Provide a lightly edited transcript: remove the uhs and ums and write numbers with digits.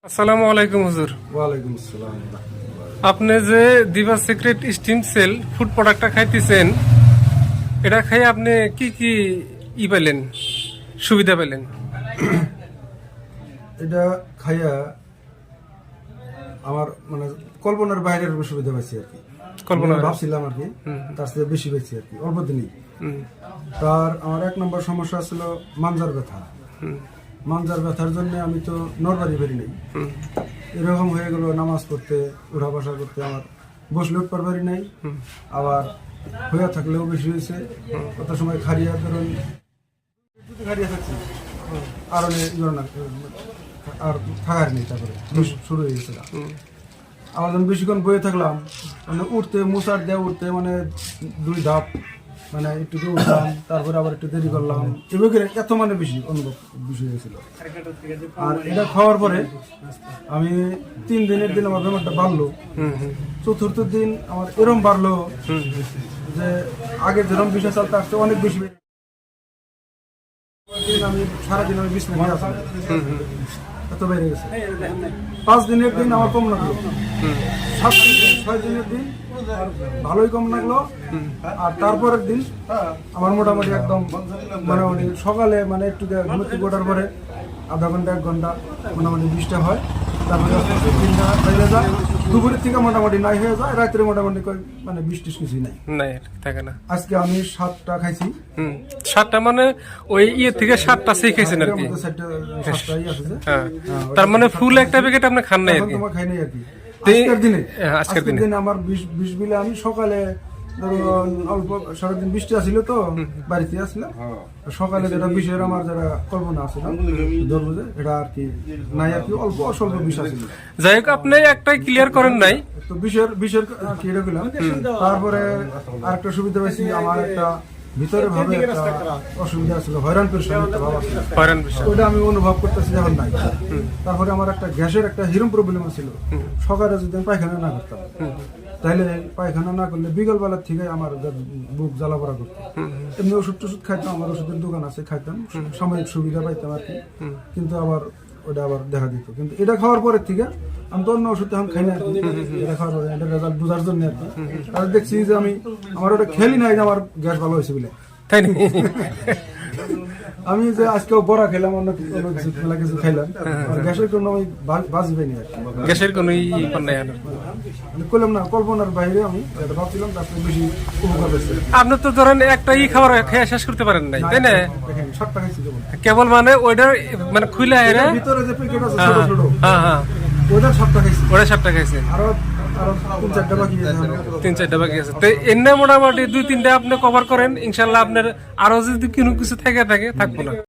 আসসালামু আলাইকুম হুজুর। ওয়ালাইকুম আসসালাম। আপনি যে দিবা সিক্রেট স্টিম সেল ফুড প্রোডাক্টটা খাইতেছেন, এটা খাই আপনি কি কি পেলেন, সুবিধা পেলেন? এটা খাইয়া আমার মানে কল্পনার বাইরের সুবিধা পাইছি আর কি। কল্পনা ভাবছিলাম আর কি, তার চেয়ে বেশি পাইছি আর কি অল্প দিনই। তার আমার 1 নম্বর সমস্যা ছিল মানজার ব্যথা। মানজার ব্যথার জন্য আমি তো নড়বাড়ি বেরি নাই, এরকম হয়ে গেল নামাজ পড়তে উঠা বসা করতে আমার বসলে উঠবার পারি নাই, আবার হইয়া থাকলেও বেশি হয়েছে। কত সময় খারিয়া ধরুন খারিয়া থাকছি আর আর থাকার নেই, তারপরে শুরু হয়ে গেছিল। আমার যখন বেশিক্ষণ বয়ে থাকলাম মানে উঠতে মুসার দিয়ে উঠতে মানে 2 ধাপ মানে একটু উঠলাম, তারপরে আবার একটু দেরি করলাম, এভাবে এত মানে বেশি অনুভব বেশি হয়েছিল। আর এটা খাওয়ার পরে আমি 3 দিনের দিন আমার বেমারটা বাড়লো, চতুর্থ দিন আমার এরম বাড়লো যে আগে যেরকম বিষয় চলতে আসছে অনেক বেশি। আমি সারাদিন আমি বিছানায় আসলাম, এত বেড়ে গেছে। 5 দিনের দিন আমার কম লাগলো, 6 দিনের দিন ভালোই কম লাগলো। আর তারপরের দিন আমার মোটামুটি একদম মোটামুটি সকালে মানে একটু ঘুমতে গোটার পরে আধা ঘন্টা 1 ঘন্টা মোটামুটি 20টা হয়, তারপরে 3টা হয়ে যায়, দুপুরের থেকে মোটামুটি নাই হয়ে যায়, রাত্রে মোটামুটি মানে 20-20 কিছুই নাই থাকে না। আজকে আমি 7টা খাইছি। 7টা মানে ওই ইয়ে থেকে 7টা সেই খাইছেন আর কি। 7টাই আছে। তার মানে ফুল একটা প্যাকেট আপনি খান নাই আর কি? তোমার খাই নাই আর কি। আজকের দিনে আমার 20 বিলে আমি সকালে ধরুন অল্প সারাদিন বৃষ্টি আসছিল তো বাড়িতে আসলাম, সকালে যেটা বিষয়ের আমার যারা কল্পনা আছে ধরবো যে এটা আর কি নাই আর কি, অল্প স্বল্প বিষ আছিল। যাই হোক, আপনি একটাই ক্লিয়ার করেন নাই তো বিষয়ের আর কি এটা করলাম। তারপরে আরেকটা সুবিধা পাইছি, আমার একটা ভিতরে ভাবে একটা অসুবিধা ছিল, হয়রান পেরেশান একটা ভাব আছে, ওটা আমি অনুভব করতেছি যখন নাই। তারপরে আমার একটা গ্যাসের একটা হিরম প্রবলেম ছিল, সকালে যদি আমি পায়খানা না করতাম তাহলে পায়খানা না করলে বিকাল বেলার থেকে আমার বুক জ্বালা পড়া করতো। এমনি ওষুধ টষুধ খাইতাম, আমার ওষুধের দোকান আছে, খাইতাম, সাময়িক সুবিধা পাইতাম আর কি, কিন্তু আবার ওটা আবার দেখা দিত। কিন্তু এটা খাওয়ার পরের থেকে আমি তো অন্য ওষুধ এখন খাই না আর কি, এটা খাওয়ার পরে এটা রেজাল্ট বোঝার জন্য আর কি। আর দেখছি যে আমি আমার ওটা খেলি নাই যে আমার গ্যাস ভালো হয়েছে বলে, তাই না? আমি যে আজকেও বড়া খেলাম, অন্য কিছু মেলা কিছু খাইলাম, আর গ্যাসের কোনো আমি বাঁচি পাইনি আর কি। গ্যাসের কোনো আমি করলাম না, কল্পনার বাইরে আমি এটা ভাবছিলাম, তার থেকে বেশি উপকার হয়েছে। আপনি তো ধরেন একটা খাবার খেয়ে শেষ করতে পারেন নাই, তাই না? দেখেন 7টা খাইছি কেবল মানে ওইটার মানে খুলে ভিতরে যে প্যাকেট আছে ছোট ছোট, হ্যাঁ ওইটা 7টা খাইছি, ওটা 7টা খাইছেন, আরো 3-4টা বাকি আছে। 3-4টা বাকি আছে। তো এমনি মোটামুটি 2-3টা আপনি কভার করেন, ইনশাল্লাহ আপনার আরো যদি কোনো কিছু থাকে থাকবো না।